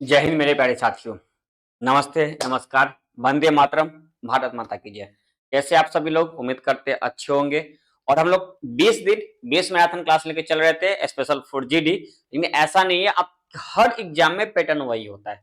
जय हिंद मेरे प्यारे साथियों। नमस्ते, नमस्कार, वंदे मातरम, भारत माता की जय। कैसे आप सभी लोग? उम्मीद करते हैं अच्छे होंगे। और हम लोग 20 दिन 20 मैराथन क्लास लेके चल रहे थे स्पेशल फॉर जीडी। लेकिन ऐसा नहीं है, अब हर एग्जाम में पैटर्न वही होता है।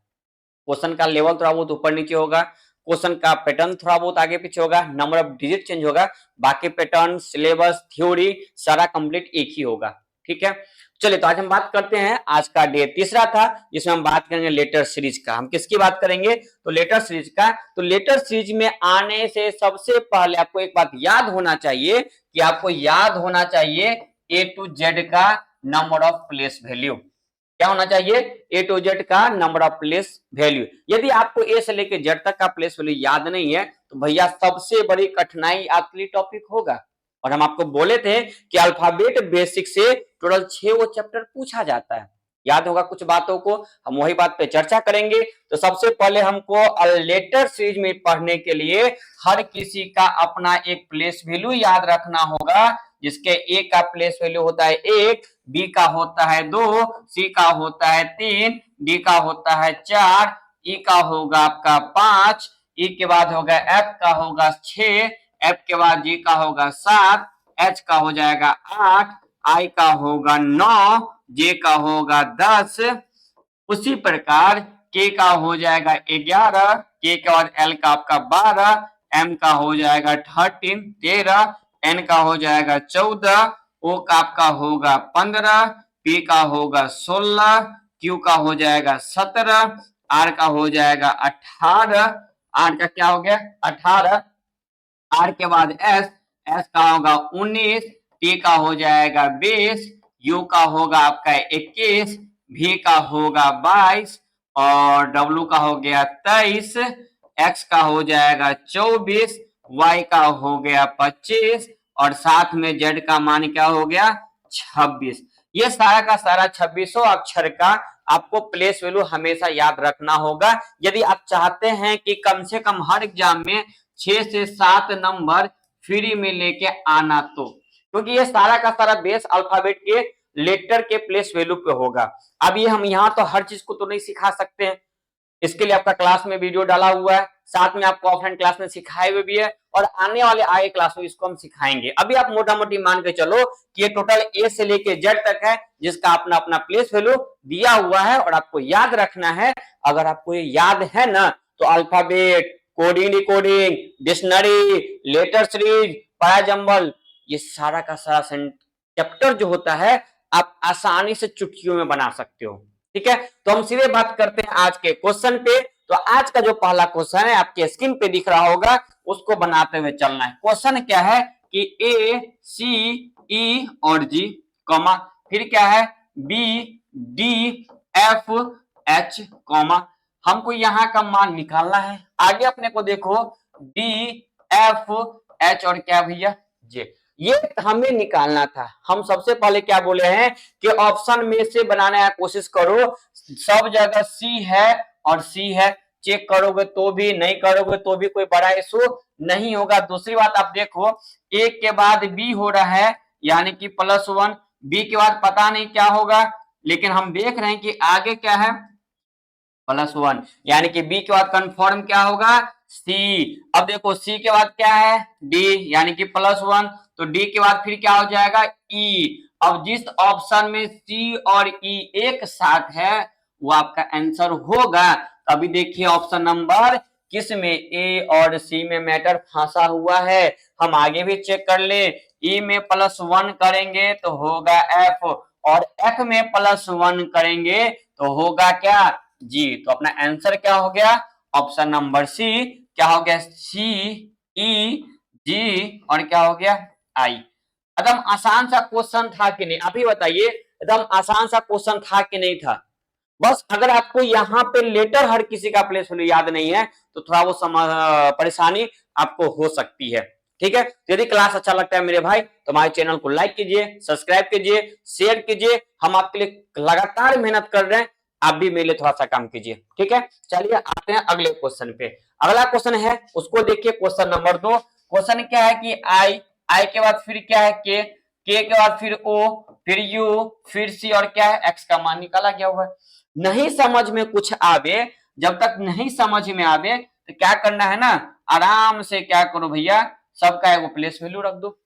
क्वेश्चन का लेवल थोड़ा बहुत ऊपर नीचे होगा, क्वेश्चन का पैटर्न थोड़ा बहुत आगे पीछे होगा, नंबर ऑफ डिजिट चेंज होगा, बाकी पैटर्न, सिलेबस, थ्योरी सारा कंप्लीट एक ही होगा। ठीक है, चलिए तो आज हम बात करते हैं। आज का डे तीसरा था जिसमें हम बात करेंगे लेटर सीरीज का। हम किसकी बात करेंगे? तो लेटर सीरीज का। तो लेटर सीरीज में आने से सबसे पहले आपको एक बात याद होना चाहिए कि आपको याद होना चाहिए ए टू जेड का नंबर ऑफ प्लेस वैल्यू। क्या होना चाहिए? ए टू जेड का नंबर ऑफ प्लेस वैल्यू। यदि आपको ए से लेकर जेड तक का प्लेस वैल्यू याद नहीं है तो भैया सबसे बड़ी कठिनाई आपके लिए टॉपिक होगा। और हम आपको बोले थे कि अल्फाबेट बेसिक से टोटल 6 वो चैप्टर पूछा जाता है। याद होगा कुछ बातों को, हम वही बात पे चर्चा करेंगे। तो सबसे पहले हमको लेटर सीरीज में पढ़ने के लिए हर किसी का अपना एक प्लेस वैल्यू याद रखना होगा, जिसके ए का प्लेस वैल्यू होता है 1, बी का होता है 2, सी का होता है 3, डी का होता है 4, ई का होगा आपका 5, ई के बाद होगा एफ का होगा 6, एफ के बाद जी का होगा 7, एच का हो जाएगा 8, आई का होगा 9, जे का होगा 10। उसी प्रकार के का हो जाएगा 11, के के बाद एल का आपका 12, एम का हो जाएगा 13, एन का हो जाएगा 14, ओ का आपका होगा 15, पी का होगा 16, क्यू का हो जाएगा 17, आर का हो जाएगा 18, आर का क्या हो गया 18, आर के बाद एस, एस का होगा 19, टी का हो जाएगा 20, यू का होगा आपका 21, भी का होगा 22 और डब्ल्यू का हो गया 23, एक्स का हो जाएगा 24, वाई का हो गया 25 और साथ में जेड का मान क्या हो गया 26। ये सारा का सारा 26 अक्षर का आपको प्लेस वैल्यू हमेशा याद रखना होगा यदि आप चाहते हैं कि कम से कम हर एग्जाम में 6 से 7 नंबर फ्री में लेके आना। तो क्योंकि ये सारा का सारा बेस अल्फाबेट के लेटर के प्लेस वैल्यू पे होगा। अब ये हम यहाँ तो हर चीज को तो नहीं सिखा सकते हैं, इसके लिए आपका क्लास में वीडियो डाला हुआ है, साथ में आपको ऑफलाइन क्लास में सिखाए हुए भी है और आने वाले आगे क्लास में इसको हम सिखाएंगे। अभी आप मोटा मोटी मान के चलो कि ये टोटल ए से लेके जेड तक है जिसका अपना अपना प्लेस वैल्यू दिया हुआ है और आपको याद रखना है। अगर आपको ये याद है ना तो alphabet, coding decoding, dictionary, letter series, parajumble, ये सारा का सारा चैप्टर जो होता है आप आसानी से चुटकियों में बना सकते हो। ठीक है, तो हम सीधे बात करते हैं आज के क्वेश्चन पे। तो आज का जो पहला क्वेश्चन है आपके स्क्रीन पे दिख रहा होगा, उसको बनाते हुए चलना है। क्वेश्चन क्या है कि ए, सी, ई और जी, कॉमा, फिर क्या है B, D, F, H, comma. हमको यहाँ का मान निकालना है। आगे अपने को देखो डी, एफ, एच और क्या भैया जे, ये हमें निकालना था। हम सबसे पहले क्या बोले हैं कि ऑप्शन में से बनाने का कोशिश करो। सब जगह सी है और सी है, चेक करोगे तो भी, नहीं करोगे तो भी कोई बड़ा इशू नहीं होगा। दूसरी बात आप देखो, एक के बाद बी हो रहा है यानी कि +1, बी के बाद पता नहीं क्या होगा, लेकिन हम देख रहे हैं कि आगे क्या है +1 यानी कि बी के बाद कंफर्म क्या होगा सी। अब देखो सी के बाद क्या है डी यानी कि +1, तो डी के बाद फिर क्या हो जाएगा ई। अब जिस ऑप्शन में सी और ई एक साथ है वो आपका आंसर होगा। अभी देखिए ऑप्शन नंबर किस में, ए और सी में मैटर फंसा हुआ है। हम आगे भी चेक कर ले, ई में +1 करेंगे तो होगा एफ और एफ में +1 करेंगे तो होगा क्या जी। तो अपना आंसर क्या हो गया ऑप्शन नंबर सी। क्या हो गया सी, ई, जी और क्या हो गया आई। एकदम आसान सा क्वेश्चन था कि नहीं? आप ही बताइए, एकदम आसान सा क्वेश्चन था कि नहीं था? बस अगर आपको यहाँ पे लेटर हर किसी का प्लेस वैल्यू याद नहीं है तो थोड़ा वो परेशानी आपको हो सकती है। ठीक है, तो यदि क्लास अच्छा लगता है मेरे भाई तो हमारे चैनल को लाइक कीजिए, सब्सक्राइब कीजिए, शेयर कीजिए। हम आपके लिए लगातार मेहनत कर रहे हैं, आप भी मेरे लिए थोड़ा सा काम कीजिए। ठीक है, चलिए आते हैं अगले क्वेश्चन पे। अगला क्वेश्चन है उसको देखिए, क्वेश्चन नंबर 2। क्वेश्चन क्या है कि आई, आई के बाद फिर क्या है के के बाद फिर ओ फिर यू, फिर सी, और क्या है एक्स का मान निकाला गया हुआ है। नहीं समझ में कुछ आवे, जब तक नहीं समझ में आवे तो क्या करना है ना, आराम से क्या करो भैया, सबका एगो प्लेस वैल्यू रख दो।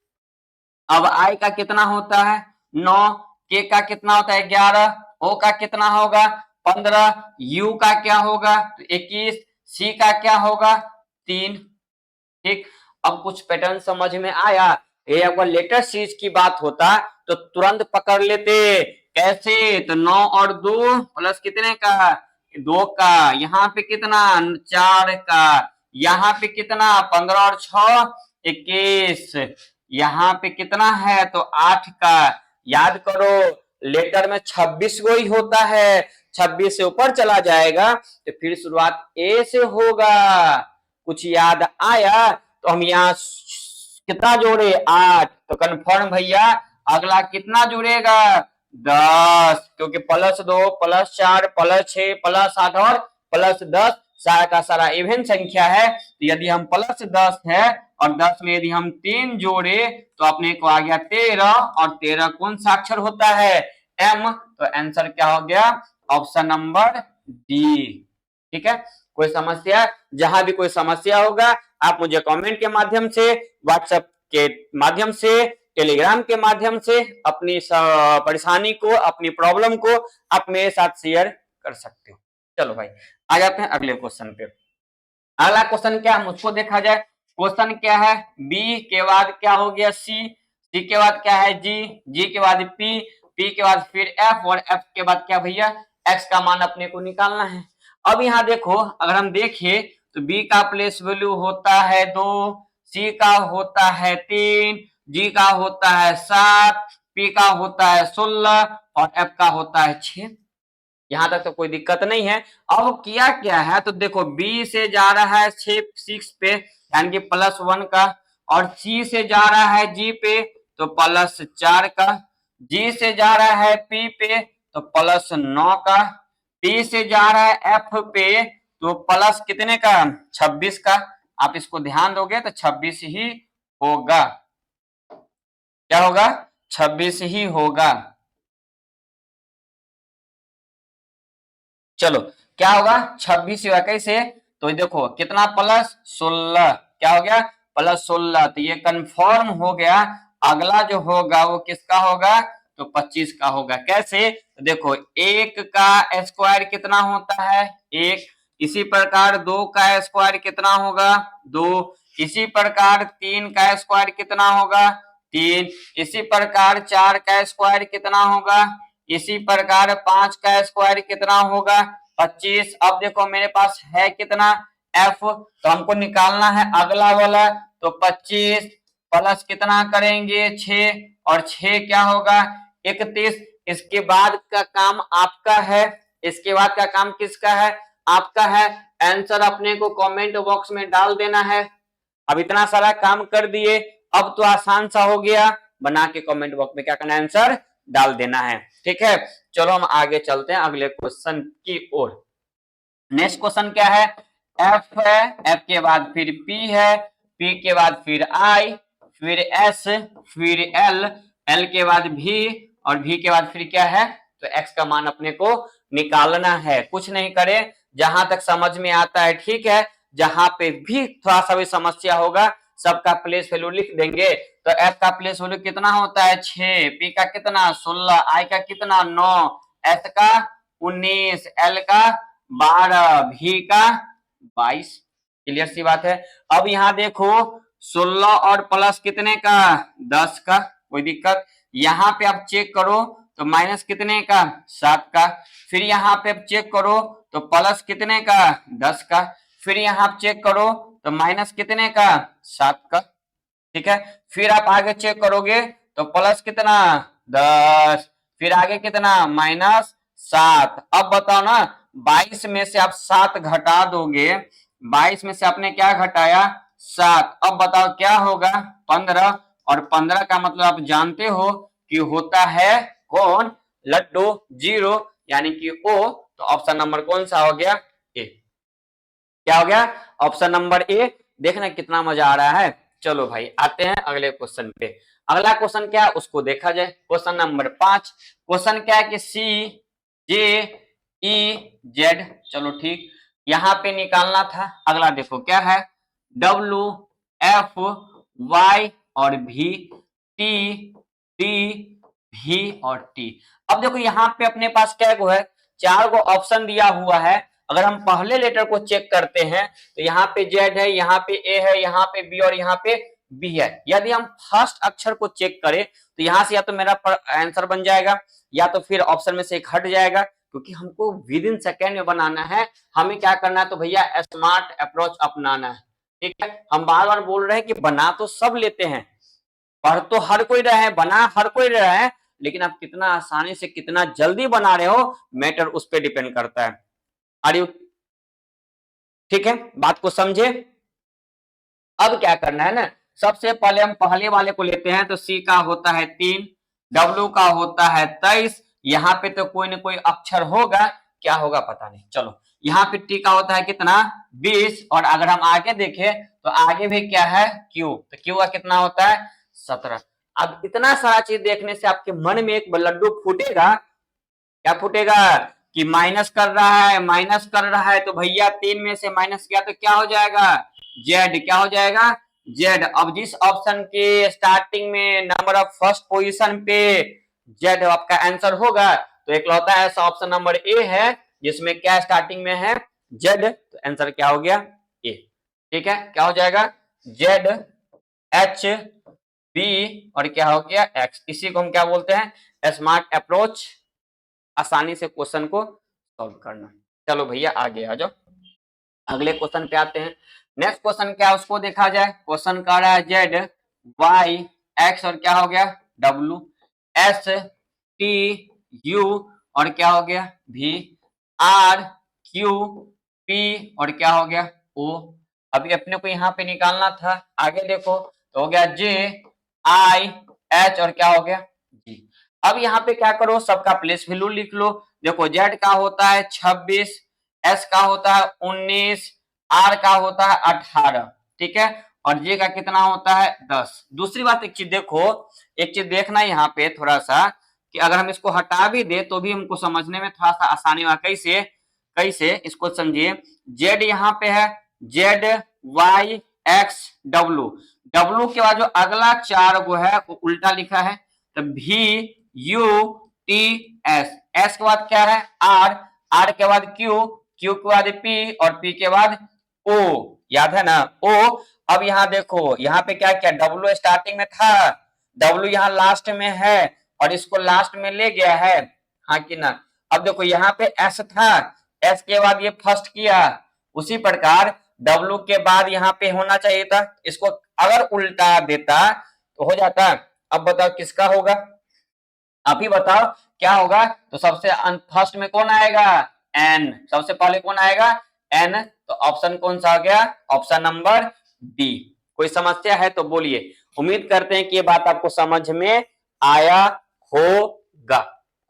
अब आई का कितना होता है 9, के का कितना होता है 11, ओ का कितना होगा 15, यू का क्या होगा तो 21, सी का क्या होगा 3। ठीक, अब कुछ पैटर्न समझ में आया। ये अगर लेटेस्ट चीज की बात होता तो तुरंत पकड़ लेते। कैसे, तो 9 और 2 प्लस कितने का 2 का, यहाँ पे कितना 4 का, यहाँ पे कितना 15 और 6 21, यहाँ पे कितना है तो 8 का। याद करो लेटर में 26 गो ही होता है, 26 से ऊपर चला जाएगा तो फिर शुरुआत ए से होगा। कुछ याद आया तो हम यहाँ कितना जोड़े 8, तो कन्फर्म भैया अगला कितना जुड़ेगा 10, क्योंकि +2 +4 +6 +8 और +10 सारा का सारा इवन संख्या है। तो यदि हम +10 है और 10 में यदि हम 3 जोड़े तो अपने को आ गया 13, और 13 कौन सा अक्षर होता है एम, तो आंसर क्या हो गया ऑप्शन नंबर डी। ठीक है, कोई समस्या, जहां भी कोई समस्या होगा आप मुझे कमेंट के माध्यम से, व्हाट्सएप के माध्यम से, टेलीग्राम के माध्यम से अपनी परेशानी को, अपनी प्रॉब्लम को आप मेरे साथ शेयर कर सकते हो। चलो भाई आ जाते हैं अगले क्वेश्चन पे। अगला क्वेश्चन क्या है मुझको देखा जाए। क्वेश्चन क्या है, बी के बाद क्या हो गया सी, सी के बाद क्या है जी, जी के बाद पी, पी के बाद फिर एफ, और एफ के बाद क्या भैया एक्स का मान अपने को निकालना है। अब यहाँ देखो अगर हम देखें तो बी का प्लेस वैल्यू होता है 2, सी का होता है 3, जी का होता है 7, पी का होता है 16 और एफ का होता है 6। यहां तक तो कोई दिक्कत नहीं है। अब किया क्या है तो देखो बी से जा रहा है 6 पे यानी कि +1 का, और सी से जा रहा है जी पे तो +4 का, जी से जा रहा है पी पे तो +9 का, पी से जा रहा है एफ पे तो प्लस कितने का 26 का। आप इसको ध्यान दोगे तो 26 ही होगा। क्या होगा 26 ही होगा। चलो क्या होगा 26 होगा। कैसे, तो देखो कितना +16, क्या हो गया +16, तो ये कंफर्म हो गया। अगला जो होगा वो किसका होगा तो 25 का होगा। कैसे, तो देखो 1 का स्क्वायर कितना होता है 1, इसी प्रकार 2 का स्क्वायर कितना होगा 2, इसी प्रकार 3 का स्क्वायर कितना होगा 3, इसी प्रकार 4 का स्क्वायर कितना होगा, इसी प्रकार 5 का स्क्वायर कितना होगा 25। अब देखो मेरे पास है कितना f, तो हमको निकालना है अगला वाला, तो 25 प्लस कितना करेंगे 6, और 6 क्या होगा 31। इसके बाद का काम आपका है, इसके बाद का काम किसका है आपका है। आंसर अपने को कमेंट बॉक्स में डाल देना है। अब इतना सारा काम कर दिए, अब तो आसान सा हो गया, बना के कमेंट बॉक्स में क्या करना है आंसर डाल देना है। ठीक है, चलो हम आगे चलते हैं अगले क्वेश्चन की ओर। नेक्स्ट क्वेश्चन क्या है, एफ है, एफ के बाद फिर पी है, पी के बाद फिर आई, फिर एस, फिर एल, एल के बाद भी, और भी के बाद फिर क्या है तो एक्स का मान अपने को निकालना है। कुछ नहीं करे, जहां तक समझ में आता है ठीक है, जहां पे भी थोड़ा सा भी समस्या होगा सबका प्लेस वैल्यू लिख देंगे। तो एफ का प्लेस वैल्यू कितना होता है 6, पी का कितना 16, आई का कितना 9, एस का 19, एल का 12, भी का 22। क्लियर सी बात है। अब यहाँ देखो 16 और प्लस कितने का 10 का, कोई दिक्कत। यहाँ पे आप चेक करो तो माइनस कितने का 7 का, फिर यहाँ पे आप चेक करो तो प्लस कितने का 10 का, फिर यहाँ आप चेक करो तो माइनस कितने का 7 का। ठीक है, फिर आप आगे चेक करोगे तो प्लस कितना 10, फिर आगे कितना -7। अब बताओ ना 22 में से आप 7 घटा दोगे, 22 में से आपने क्या घटाया 7, अब बताओ क्या होगा 15, और 15 का मतलब आप जानते हो कि होता है कौन लड्डू 0 यानी कि ओ। तो ऑप्शन नंबर कौन सा हो गया ए। क्या हो गया ऑप्शन नंबर ए। देखना कितना मजा आ रहा है। चलो भाई आते हैं अगले क्वेश्चन पे। अगला क्वेश्चन क्या है उसको देखा जाए। Question number 5। क्वेश्चन क्या है कि सी जे ई जेड, चलो ठीक, यहां पे निकालना था। अगला देखो क्या है, डब्ल्यू एफ वाई और भी, टी डी भी और टी। अब देखो यहाँ पे अपने पास क्या है, 4 गो ऑप्शन दिया हुआ है। अगर हम पहले लेटर को चेक करते हैं तो यहाँ पे जेड है, यहाँ पे ए है, यहाँ पे बी और यहाँ पे बी है। यदि हम फर्स्ट अक्षर को चेक करें तो यहाँ से या तो मेरा आंसर बन जाएगा या तो फिर ऑप्शन में से एक हट जाएगा, क्योंकि हमको विद इन सेकेंड में बनाना है। हमें क्या करना है तो भैया स्मार्ट अप्रोच अपनाना है। ठीक है, हम बार बार बोल रहे हैं कि बना तो सब लेते हैं, पढ़ तो हर कोई रहे हैं, बना हर कोई रहे हैं, लेकिन आप कितना आसानी से कितना जल्दी बना रहे हो मैटर उस पर डिपेंड करता है। आर यू ठीक है, बात को समझे। अब क्या करना है ना, सबसे पहले हम पहले वाले को लेते हैं। तो सी का होता है 3, डब्ल्यू का होता है 23, यहाँ पे तो कोई ना कोई अक्षर होगा, क्या होगा पता नहीं। चलो यहाँ पे टी का होता है कितना 20, और अगर हम आगे देखें तो आगे भी क्या है क्यू, तो क्यू का कितना होता है 17। अब इतना सारा चीज देखने से आपके मन में एक लड्डू फूटेगा, क्या फूटेगा कि माइनस कर रहा है, माइनस कर रहा है, तो भैया 3 में से माइनस किया तो क्या हो जाएगा जेड, क्या हो जाएगा जेड। अब जिस ऑप्शन के स्टार्टिंग में नंबर ऑफ फर्स्ट पोजीशन पे जेड आपका आंसर होगा, तो एक लौता ऐसा ऑप्शन नंबर ए है जिसमें क्या स्टार्टिंग में है जेड, तो आंसर क्या हो गया ए। ठीक है, क्या हो जाएगा जेड एच बी और क्या हो गया एक्स। इसी को हम क्या बोलते हैं स्मार्ट अप्रोच, आसानी से क्वेश्चन को सॉल्व करना। चलो भैया आगे आ जाओ, अगले क्वेश्चन पे आते हैं। नेक्स्ट क्वेश्चन क्या है उसको देखा जाए। क्वेश्चन कह रहा है जेड वाई एक्स और क्या हो गया डब्ल्यू, एस टी यू और क्या हो गया भी, आर क्यू पी और क्या हो गया ओ। अभी अपने को यहाँ पे निकालना था, आगे देखो तो हो गया जे आई एच और क्या हो गया जी। अब यहाँ पे क्या करो, सबका प्लेस वैल्यू लिख लो। देखो जेड का होता है 26, एस का होता है 19, आर का होता है 18, ठीक है, और जे का कितना होता है 10। दूसरी बात एक चीज देखो, एक चीज देखना यहाँ पे थोड़ा सा कि अगर हम इसको हटा भी दे तो भी हमको समझने में थोड़ा सा आसानी होगा। कैसे कैसे इसको समझिए, जेड यहाँ पे है, Z Y X W, W के बाद जो अगला 4 गो है वो उल्टा लिखा है, तो भी यू टी एस, एस के बाद क्या है आर, आर के बाद क्यू, क्यू के बाद पी और पी के बाद ओ, याद है ना ओ। अब यहाँ देखो यहाँ पे क्या क्या डब्ल्यू स्टार्टिंग में था, डब्ल्यू यहाँ लास्ट में है और इसको लास्ट में ले गया है, हाँ कि ना। अब देखो यहाँ पे एस था, एस के बाद ये फर्स्ट किया, उसी प्रकार डब्ल्यू के बाद यहाँ पे होना चाहिए था, इसको अगर उल्टा देता तो हो जाता। अब बताओ किसका होगा, आप ही बताओ क्या होगा। तो सबसे फर्स्ट में कौन आएगा एन, सबसे पहले कौन आएगा एन, तो ऑप्शन कौन सा हो गया ऑप्शन नंबर डी। कोई समस्या है तो बोलिए, उम्मीद करते हैं कि ये बात आपको समझ में आया होगा।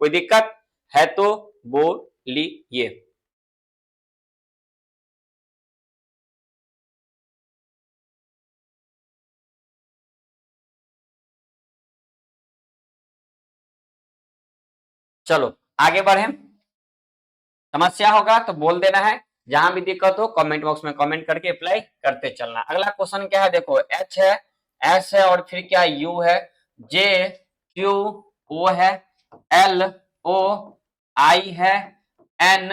कोई दिक्कत है तो बोलिए। चलो आगे बढ़े, समस्या होगा तो बोल देना है, जहां भी दिक्कत हो कमेंट बॉक्स में कमेंट करके अप्लाई करते चलना। अगला क्वेश्चन क्या है देखो, एच है, एस है और फिर क्या यू है, जे क्यू ओ है, एल ओ आई है, एन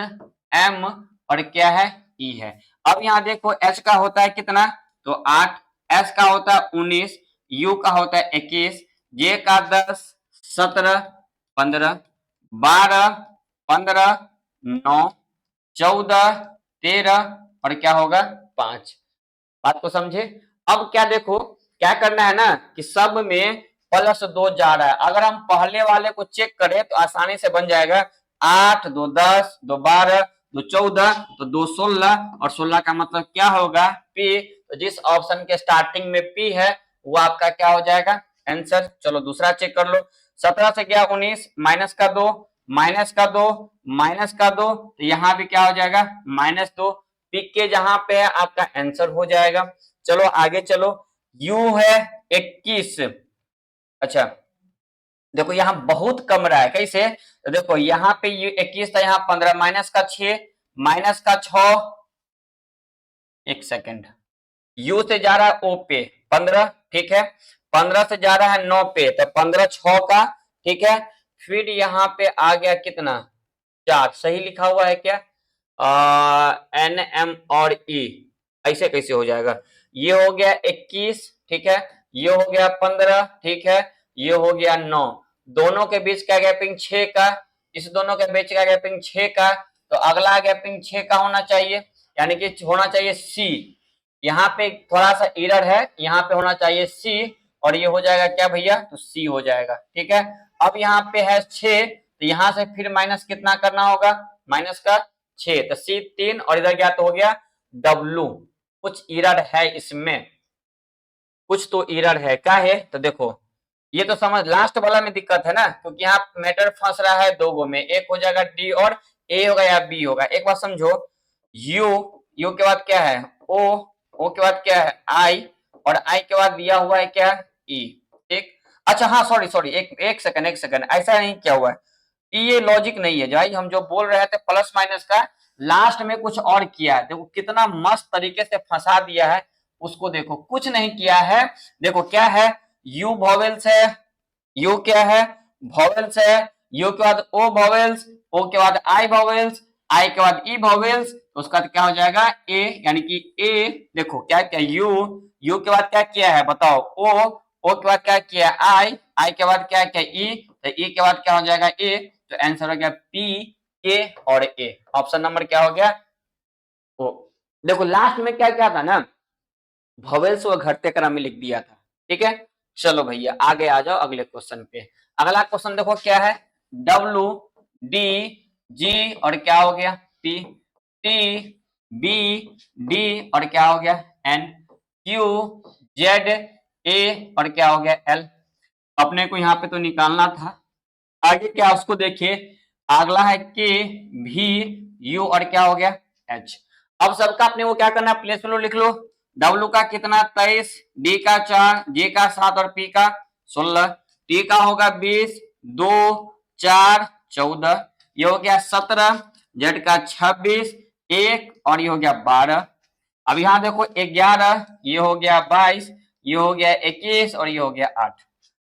एम और क्या है ई है। अब यहाँ देखो एच का होता है कितना तो 8, एस का होता है 19, यू का होता है 21, जे का 10, 17, 15, 12, 15, 9, 14, 13 और क्या होगा 5। बात को समझे। अब क्या देखो क्या करना है ना कि सब में +2 जा रहा है। अगर हम पहले वाले को चेक करें तो आसानी से बन जाएगा 8 2 10 2 12 2 14 तो 2 16 और 16 का मतलब क्या होगा पी। तो जिस ऑप्शन के स्टार्टिंग में पी है वो आपका क्या हो जाएगा आंसर। चलो दूसरा चेक कर लो, 17 से गया 19, माइनस का 2, माइनस का 2, माइनस का 2, तो यहाँ भी क्या हो जाएगा -2, पिक के जहां पे है आपका आंसर हो जाएगा। चलो आगे चलो, u है 21। अच्छा देखो यहाँ बहुत कम रहा है, कैसे? तो देखो यहाँ पे ये 21 था, यहाँ 15, माइनस का 6, माइनस का 6, एक सेकेंड, u से जा रहा है o पे 15, ठीक है, 15 से जा रहा है 9 पे, तो 15 6 का, ठीक है, फिर यहाँ पे आ गया कितना, 4, सही लिखा हुआ है क्या? एन एम और ई, ऐसे कैसे हो जाएगा? ये हो गया 21, ठीक है, ये हो गया 15, ठीक है, ये हो गया 9, दोनों के बीच का गैपिंग 6 का, इस दोनों के बीच का गैपिंग 6 का, तो अगला गैपिंग 6 का होना चाहिए, यानी कि होना चाहिए सी। यहाँ पे थोड़ा सा एरर है, यहाँ पे होना चाहिए सी, और ये हो जाएगा क्या भैया? तो सी हो जाएगा, ठीक है। अब यहाँ पे है 6, तो यहाँ से फिर माइनस कितना करना होगा? माइनस का 6, तो सी 3, और इधर क्या तो हो गया डब्लू। कुछ एरर है इसमें, कुछ तो एरर है, क्या है? तो देखो ये तो समझ, लास्ट वाला में दिक्कत है ना, क्योंकि यहाँ मैटर फंस रहा है दो गो में, एक हो जाएगा डी और ए होगा या बी होगा। एक बात समझो, यू, यू के बाद क्या है? ओ के बाद क्या है? आई, और आई के बाद दिया हुआ है क्या? ई, ठीक। अच्छा हाँ, सॉरी सॉरी, एक सेकंड, एक सेकंड, ऐसा नहीं क्या हुआ है, ये लॉजिक नहीं है भाई, हम जो बोल रहे थे प्लस माइनस का, लास्ट में कुछ और किया है। देखो कितना मस्त तरीके से फंसा दिया है उसको, देखो कुछ नहीं किया है। देखो क्या है, यू वॉवेल्स है, यू क्या है? वॉवेल्स है, यू के बाद ओ वॉवेल्स, ओ के बाद आई वॉवेल्स, आई के बाद ई वॉवेल्स, तो उसका क्या हो जाएगा? ए, यानी कि ए। देखो क्या क्या, यू के बाद क्या किया है बताओ? ओ के बाद क्या किया? आई के बाद क्या किया? ई, तो ई के बाद क्या हो जाएगा? ए, तो आंसर हो गया पी, ए और ए। ऑप्शन नंबर क्या हो गया? ओ। देखो लास्ट में क्या क्या था ना, वॉवेल्स वो घटते क्रम में लिख दिया था, ठीक है। चलो भैया आगे आ जाओ अगले क्वेश्चन पे। अगला क्वेश्चन देखो क्या है, डब्लू, डी, जी, और क्या हो गया? टी, टी, बी, डी, और क्या हो गया? एन, क्यू, जेड, ए, और क्या हो गया? एल। अपने को यहाँ पे तो निकालना था, आगे क्या उसको देखिए। अगला है के, भी, यू, और क्या हो गया? एच। अब सबका अपने को क्या करना है? प्लेस वैल्यू लिख लो। डब्ल्यू का कितना? 23, डी का 4, जे का 7, और पी का 16, टी का होगा 20, 2, 4, 14, ये हो गया 17, जेड का 26, 1, और ये हो गया 12। अब यहाँ देखो 11, ये हो गया 22, ये हो गया 21, और ये हो गया 8।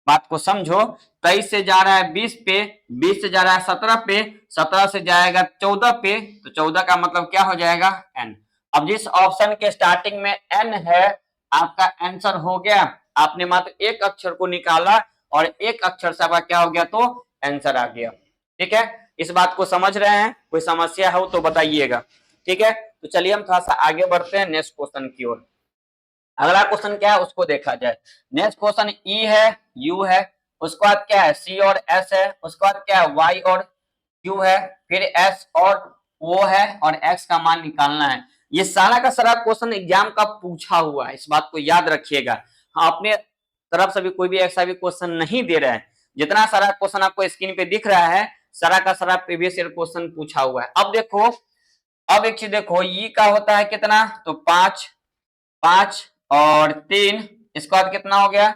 बात को समझो, 23 से जा रहा है 20 पे, 20 से जा रहा है 17 पे, 17 से जाएगा 14 पे, तो 14 का मतलब क्या हो जाएगा? एन। अब जिस ऑप्शन के स्टार्टिंग में एन है, आपका आंसर हो गया। आपने मात्र एक अक्षर को निकाला और एक अक्षर से आपका क्या हो गया? तो आंसर आ गया, ठीक है। इस बात को समझ रहे हैं? कोई समस्या हो तो बताइएगा, ठीक है। तो चलिए हम थोड़ा सा आगे बढ़ते हैं नेक्स्ट क्वेश्चन की ओर। अगला क्वेश्चन क्या है उसको देखा जाए। नेक्स्ट क्वेश्चन ई है, यू है, उसके बाद क्या है? सी और एस है, उसके बाद क्या है? वाई और क्यू है, फिर एस और ओ है, और एक्स का मान निकालना है। ये सारा का सारा क्वेश्चन एग्जाम का पूछा हुआ है, इस बात को याद रखिएगा। हाँ, अपने तरफ से भी कोई भी ऐसा भी क्वेश्चन नहीं दे रहे हैं। जितना सारा क्वेश्चन आपको स्क्रीन पे दिख रहा है, सारा का सारा प्रीवियस ईयर क्वेश्चन पूछा हुआ है। अब देखो, अब एक चीज देखो, ई का होता है कितना? तो 5, 5 और 3, इसका बाद कितना हो गया?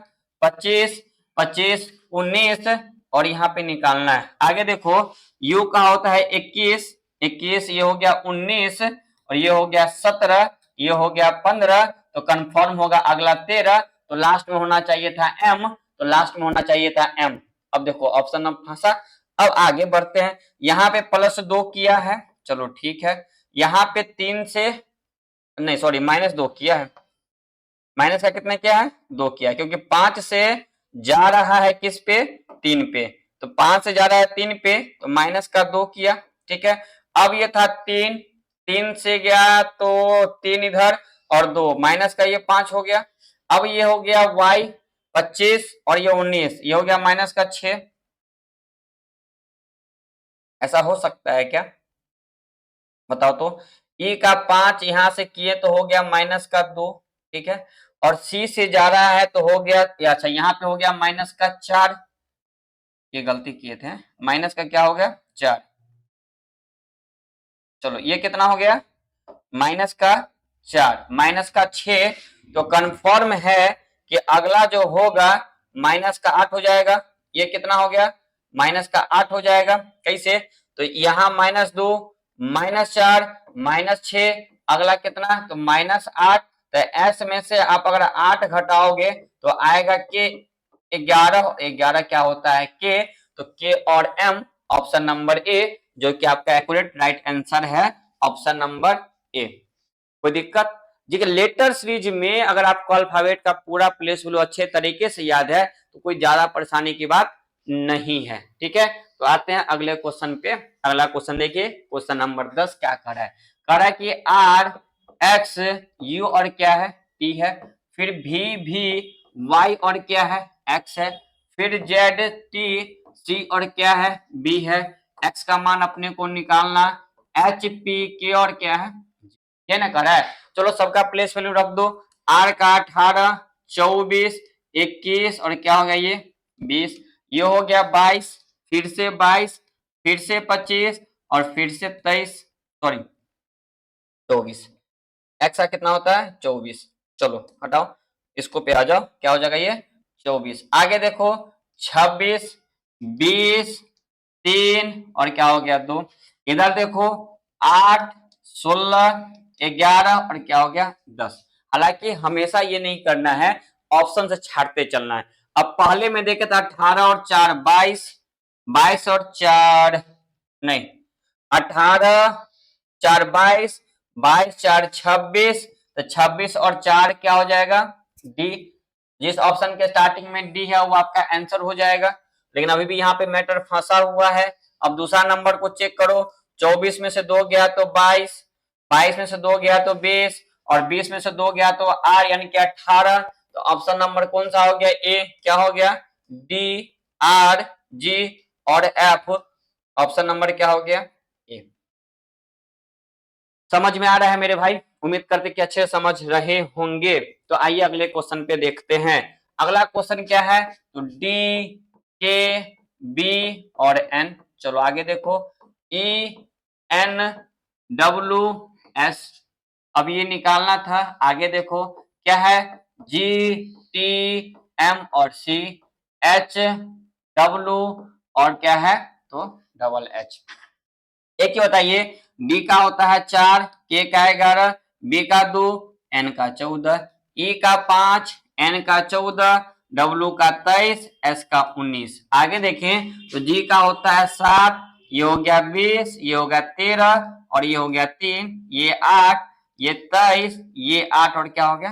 25, 25, 19, और यहाँ पे निकालना है। आगे देखो, u का होता है 21, 21, ये हो गया 19, और ये हो गया 17, ये हो गया 15, तो कंफर्म होगा अगला 13, तो लास्ट में होना चाहिए था m, तो लास्ट में होना चाहिए था m। अब देखो ऑप्शन नंबर फंसा। अब आगे बढ़ते हैं, यहाँ पे +2 किया है, चलो ठीक है। यहाँ पे 3 से, नहीं सॉरी, -2 किया है। माइनस का कितना किया है? 2 किया है, क्योंकि 5 से जा रहा है किस पे? 3 पे, तो 5 से जा रहा है 3 पे, तो माइनस का 2 किया, ठीक है। अब ये था 3, 3 से गया तो 3 इधर, और 2 माइनस का, ये 5 हो गया। अब ये हो गया y 25, और ये 19, ये हो गया माइनस का 6। ऐसा हो सकता है क्या? बताओ तो। e का 5 यहां से किए तो हो गया माइनस का 2, ठीक है। और c से जा रहा है तो हो गया, अच्छा यहाँ पे हो गया माइनस का 4, ये गलती किए थे, माइनस का क्या हो गया? 4। चलो ये कितना हो गया? माइनस का 4, माइनस का 6, तो कंफर्म है कि अगला जो होगा माइनस का 8 हो जाएगा। ये कितना हो गया, माइनस का 8 हो जाएगा। कैसे, तो यहाँ -2 -4 -6, अगला कितना, तो -8। तो एस में से आप अगर 8 घटाओगे तो आएगा के 11। 11 क्या होता है, के, तो के और एम, ऑप्शन नंबर ए जो कि आपका एक्यूरेट राइट आंसर है, ऑप्शन नंबर ए। कोई दिक्कत जी? लेटर सीरीज में अगर आपको अल्फाबेट का पूरा प्लेस वैल्यू अच्छे तरीके से याद है तो कोई ज्यादा परेशानी की बात नहीं है। ठीक है, तो आते हैं अगले क्वेश्चन पे। अगला क्वेश्चन देखिए, क्वेश्चन नंबर 10 क्या कह रहा है, कह रहा है कि आर एक्स यू और क्या है, टी है, फिर भी वाई और क्या है, एक्स है, फिर जेड टी सी और क्या है, बी है, एक्स का मान अपने को निकालना, एच पी के और क्या है, ये ना कर रहा है। चलो सबका प्लेस वैल्यू रख दो। आर का 18, 24, 21 और क्या हो गया ये 20, ये हो गया 22, फिर से 22, फिर से 25 और फिर से 23, सॉरी 24। एक्स का कितना होता है 24। चलो हटाओ इसको, पे आ जाओ, क्या हो जाएगा ये 24। आगे देखो 26, 20, 3 और क्या हो गया 2। इधर देखो 8, 16, 11 और क्या हो गया 10। हालांकि हमेशा ये नहीं करना है, ऑप्शन से छाटते चलना है। अब पहले में देखे था 18 और 4 22, 22 और 4 नहीं 18 4 22, 22 4 26, तो 26 और 4 क्या हो जाएगा डी। जिस ऑप्शन के स्टार्टिंग में डी है वो आपका आंसर हो जाएगा। लेकिन अभी भी यहाँ पे मैटर फंसा हुआ है। अब दूसरा नंबर को चेक करो, 24 में से 2 गया तो 22, 22 में से 2 गया तो 20 और 20 में से 2 गया तो आर यानी कि 18। तो ऑप्शन नंबर कौन सा हो गया, ए, क्या हो गया डी, आर, जी और एफ, ऑप्शन नंबर क्या हो गया ए। समझ में आ रहा है मेरे भाई? उम्मीद करते कि अच्छे समझ रहे होंगे। तो आइए अगले क्वेश्चन पे देखते हैं। अगला क्वेश्चन क्या है, तो डी, के, बी और एन। चलो आगे देखो, ई, एन, डब्ल्यू, एस। अब ये निकालना था। आगे देखो क्या है, जी, टी, एम और सी, एच, डब्ल्यू और क्या है, तो डबल एच। एक ही बताइए, डी का होता है 4, के का 11, बी का 2, एन का 14, ई का 5, एन का 14, डब्ल्यू का 23, एस का 19। आगे देखें तो जी का होता है 7, ये हो गया 20, ये हो गया 13 और ये हो गया 3, ये 8, ये 23, ये 8 और क्या हो गया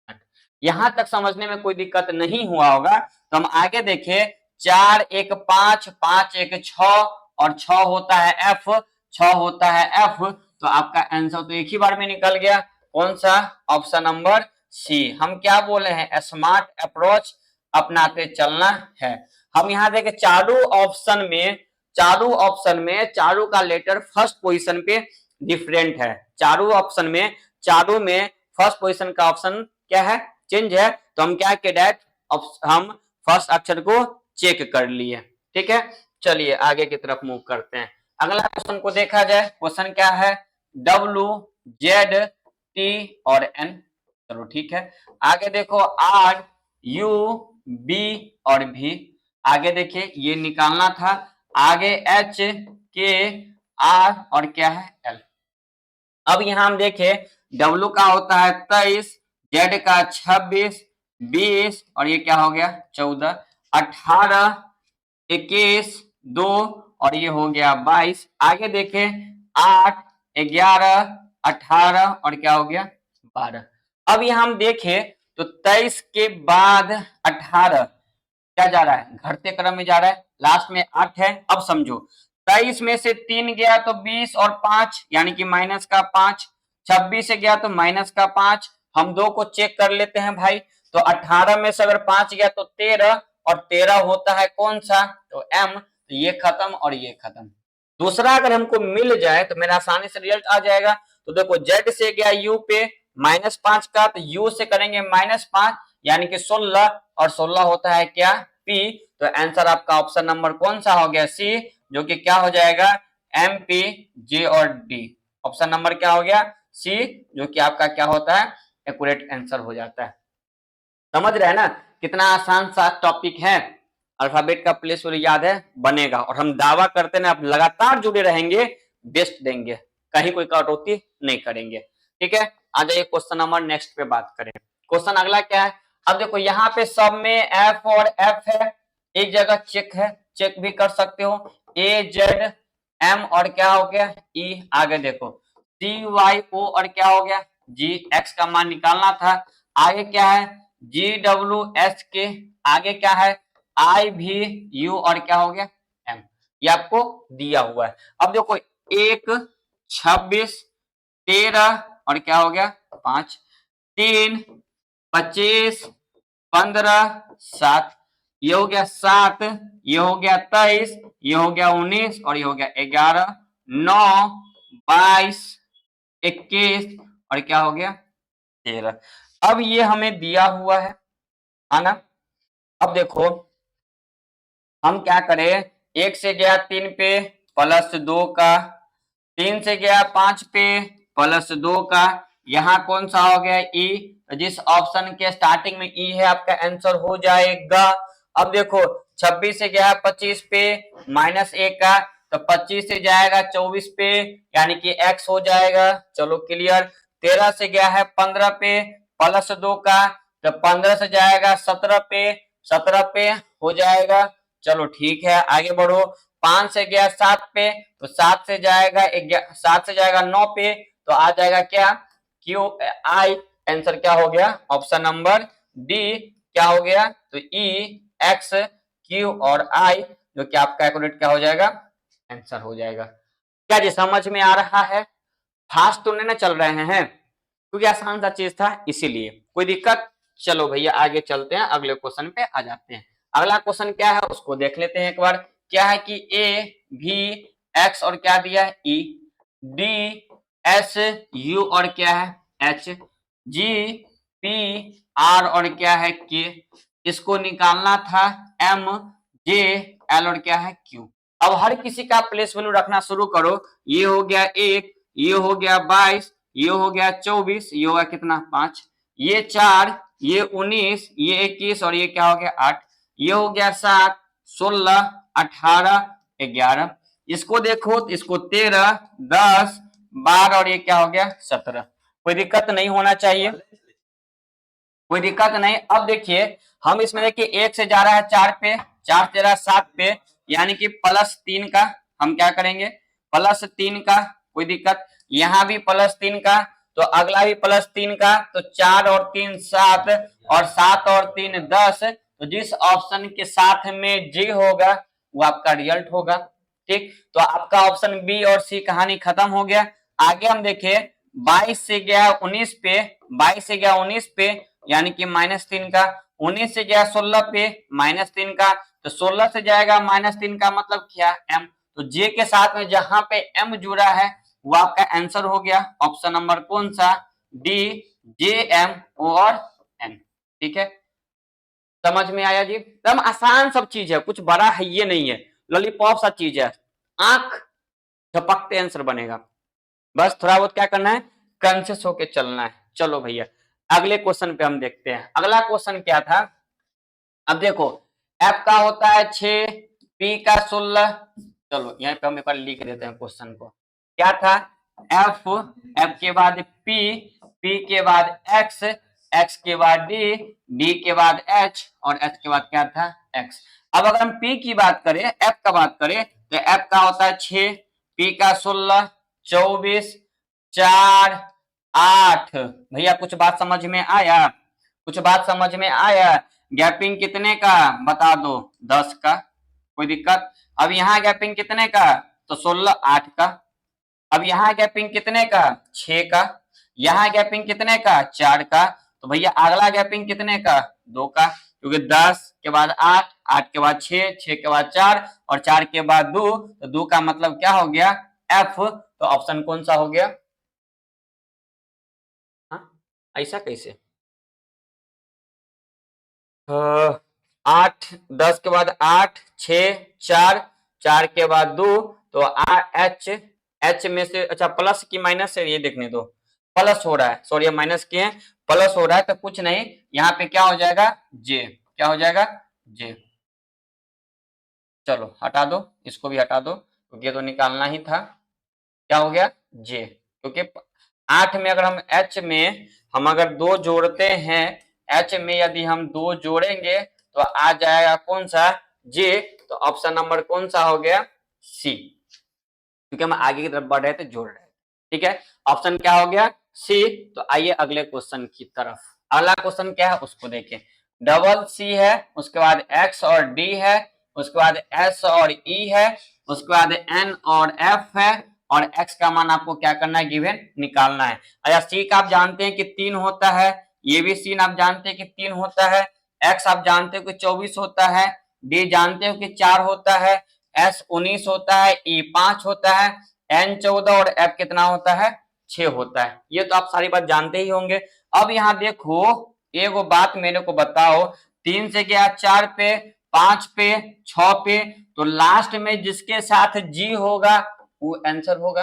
8। यहां तक समझने में कोई दिक्कत नहीं हुआ होगा। तो हम आगे देखें, 4 1 5, 5 1 6 और 6 होता है एफ, 6 होता है एफ। तो आपका आंसर तो एक ही बार में निकल गया, कौन सा, ऑप्शन नंबर सी। हम क्या बोले हैं, स्मार्ट अप्रोच अपनाते चलना है। हम यहाँ देखे चारों ऑप्शन में चारों का लेटर फर्स्ट पोजीशन पे डिफरेंट है। चारों में फर्स्ट पोजीशन का ऑप्शन क्या है, चेंज है। तो हम क्या किए, डायरेक्ट हम फर्स्ट अक्षर को चेक कर लिए। ठीक है, चलिए आगे की तरफ मूव करते हैं। अगला क्वेश्चन को देखा जाए, क्वेश्चन क्या है, डब्ल्यू, जेड, टी और एन। चलो ठीक है, आगे देखो आर, यू, बी और भी। आगे देखिए ये निकालना था। आगे एच, के, आर और क्या है एल। अब यहां हम देखे डब्ल्यू का होता है 23, जेड का 26, 20 और ये क्या हो गया 14, 18, 21, 2 और ये हो गया 22। आगे देखें 8, 11, 18 और क्या हो गया 12। अब यहां हम देखें तो 23 के बाद 18 क्या जा रहा है, घटते क्रम में जा रहा है, लास्ट में 8 है। अब समझो 23 में से 3 गया तो 20 और 5 यानी कि माइनस का 5, 26 से गया तो माइनस का 5। हम दो को चेक कर लेते हैं भाई। तो 18 में से अगर 5 गया तो 13 और 13 होता है कौन सा, तो एम। तो ये खत्म और ये खत्म। दूसरा अगर हमको मिल जाए तो मेरा आसानी से रिजल्ट आ जाएगा। तो देखो जेड से गया यू पे -5 का, तो यू से करेंगे -5 यानी कि 16 और 16 होता है क्या पी। तो आंसर आपका ऑप्शन नंबर कौन सा हो गया सी, जो कि क्या हो जाएगा एम, पी, जे और डी। ऑप्शन नंबर क्या हो गया सी, जो कि आपका क्या होता है एक्यूरेट आंसर हो जाता है। समझ रहे हैं ना, कितना आसान सा टॉपिक है। अल्फाबेट का प्लेस याद है, बनेगा। और हम दावा करते हैं आप लगातार जुड़े रहेंगे, बेस्ट देंगे, कहीं कोई कटौती नहीं करेंगे। ठीक है, आ जाइए क्वेश्चन नंबर नेक्स्ट पे बात करें। क्वेश्चन अगला क्या है, अब देखो यहाँ पे सब में एफ और एफ है, एक जगह चेक है, चेक भी कर सकते हो। ए जेड एम और क्या हो गया ई, आगे देखो सी वाई ओ और क्या हो गया जी, एक्स का मान निकालना था। आगे क्या है जी डब्ल्यू एस के, आगे क्या है आई भी यू और क्या हो गया एम, ये आपको दिया हुआ है। अब देखो 1 26 13 और क्या हो गया 5, 3 25 15 7, ये हो गया 7, ये हो गया 23, ये हो गया 19 और ये हो गया 11, 9 22 21 और क्या हो गया 13। अब ये हमें दिया हुआ है ना। अब देखो हम क्या करें, 1 से गया 3 पे प्लस 2 का, 3 से गया 5 पे प्लस 2 का, यहाँ कौन सा हो गया ई, जिस ऑप्शन के स्टार्टिंग में ई है आपका आंसर हो जाएगा। अब देखो 26 से गया 25 पे माइनस 1 का, तो 25 से जाएगा 24 पे यानी कि x हो जाएगा, चलो क्लियर। 13 से गया है 15 पे प्लस 2 का, तो 15 से जाएगा 17 पे, 17 पे हो जाएगा, चलो ठीक है आगे बढ़ो। 5 से गया 7 पे, तो 7 से जाएगा 7 से जाएगा 9 पे, तो आ जाएगा क्या क्यू आई, आंसर क्या हो गया ऑप्शन नंबर डी, क्या हो गया तो ई एक्स क्यू और आई, जो कि आपका एक्यूरेट क्या हो जाएगा आंसर हो जाएगा। क्या जी समझ में आ रहा है, फास्ट तो नहीं ना चल रहे हैं, क्योंकि आसान सा चीज था इसीलिए, कोई दिक्कत। चलो भैया आगे चलते हैं, अगले क्वेश्चन पे आ जाते हैं। अगला क्वेश्चन क्या है उसको देख लेते हैं एक बार। क्या है कि ए भी एक्स और क्या दिया है ई, डी एस यू और क्या है एच, जी पी आर और क्या है के, इसको निकालना था एम जे एल और क्या है क्यू। अब हर किसी का प्लेस वैल्यू रखना शुरू करो, ये हो गया 1, ये हो गया 22, ये हो गया 24, ये होगा कितना 5, ये 4, ये 19, ये 21 और ये क्या हो गया 8, ये हो गया 7 16 18 11, इसको देखो तो इसको 13 10 12 और ये क्या हो गया 17। कोई दिक्कत नहीं होना चाहिए, कोई दिक्कत नहीं। अब देखिए हम इसमें देखिए 1 से जा रहा है 4 पे, 4 से जा रहा है 7 पे, यानी कि +3 का हम क्या करेंगे +3 का, कोई दिक्कत। यहाँ भी +3 का, तो अगला भी +3 का, तो 4 और 3 7 और 7 और 3 10, तो जिस ऑप्शन के साथ में जी होगा वो आपका रिजल्ट होगा। ठीक, तो आपका ऑप्शन बी और सी कहानी खत्म हो गया। आगे हम देखें 22 से गया 19 पे, 22 से गया 19 पे यानी कि -3 का, 19 से गया 16 पे -3 का, तो 16 से जाएगा -3 का मतलब क्या m, तो जे के साथ में जहां पे m जुड़ा है वो आपका आंसर हो गया ऑप्शन नंबर कौन सा डी, जे एम और n। ठीक है, समझ में आया जी, एकदम आसान सब चीज है, कुछ बड़ा है ये नहीं है, लॉलीपॉप सा चीज है, आंख झपकते आंसर बनेगा, बस थोड़ा बहुत क्या करना है कॉन्शियस होके चलना है। चलो भैया अगले क्वेश्चन पे हम देखते हैं। अगला क्वेश्चन क्या था, अब देखो एफ का होता है 6, पी का 16, चलो यहाँ पे हम एक बार लिख देते हैं क्वेश्चन को। क्या था एफ, एफ के बाद पी, पी के बाद एक्स, एक्स के बाद डी, डी के बाद एच और एच के बाद क्या था एक्स। अब अगर हम पी की बात करें, एफ का बात करें, तो एफ का होता है 6, पी का 16 24 4 8, भैया कुछ बात समझ में आया, कुछ बात समझ में आया। गैपिंग कितने का बता दो 10 का, कोई दिक्कत। अब यहाँ गैपिंग कितने का, तो 16 8 का। अब यहाँ गैपिंग कितने का 6 का, यहाँ गैपिंग कितने का 4 का, तो भैया अगला गैपिंग कितने का 2 का, क्योंकि 10 के बाद 8, 8 के बाद 6, 6 के बाद 4 और 4 के बाद 2, तो 2 का मतलब क्या हो गया एफ, तो ऑप्शन कौन सा हो गया। हाँ ऐसा कैसे, 8 10 के बाद 8 6 4, 4 के बाद 2, तो एच, एच में से अच्छा प्लस की माइनस है ये देखने दो, प्लस हो रहा है, सॉरी माइनस किए हैं, प्लस हो रहा है तो कुछ नहीं, यहाँ पे क्या हो जाएगा जे, क्या हो जाएगा जे। चलो हटा दो, इसको भी हटा दो क्योंकि ये तो निकालना ही था। क्या हो गया जे, क्योंकि 8 में अगर हम एच में हम अगर 2 जोड़ते हैं, एच में यदि हम 2 जोड़ेंगे तो आ जाएगा कौन सा जे, तो ऑप्शन नंबर कौन सा हो गया सी, क्योंकि हम आगे की तरफ बढ़ रहे थे जोड़ रहे थे। ठीक है, ऑप्शन क्या हो गया सी। तो आइए अगले क्वेश्चन की तरफ। अगला क्वेश्चन क्या है उसको देखें। डबल सी है, उसके बाद एक्स और डी है, उसके बाद एस और ई है, उसके बाद एन और एफ है, और एक्स का मान आपको क्या करना है गिवन निकालना है। अच्छा सी का आप जानते हैं कि 3 होता है, ये भी सी आप जानते हैं कि 3 होता है, एक्स आप जानते हो कि 24 होता है, डी जानते हो कि 4 होता है, एस 19 होता है, ई 5 होता है, एन 14 और एफ कितना होता है 6 होता है। ये तो आप सारी बात जानते ही होंगे। अब यहाँ देखो एगो बात मेरे को बताओ, 3 से गया 4 पे, 5 पे, 6 पे, तो लास्ट में जिसके साथ जी होगा वो आंसर होगा।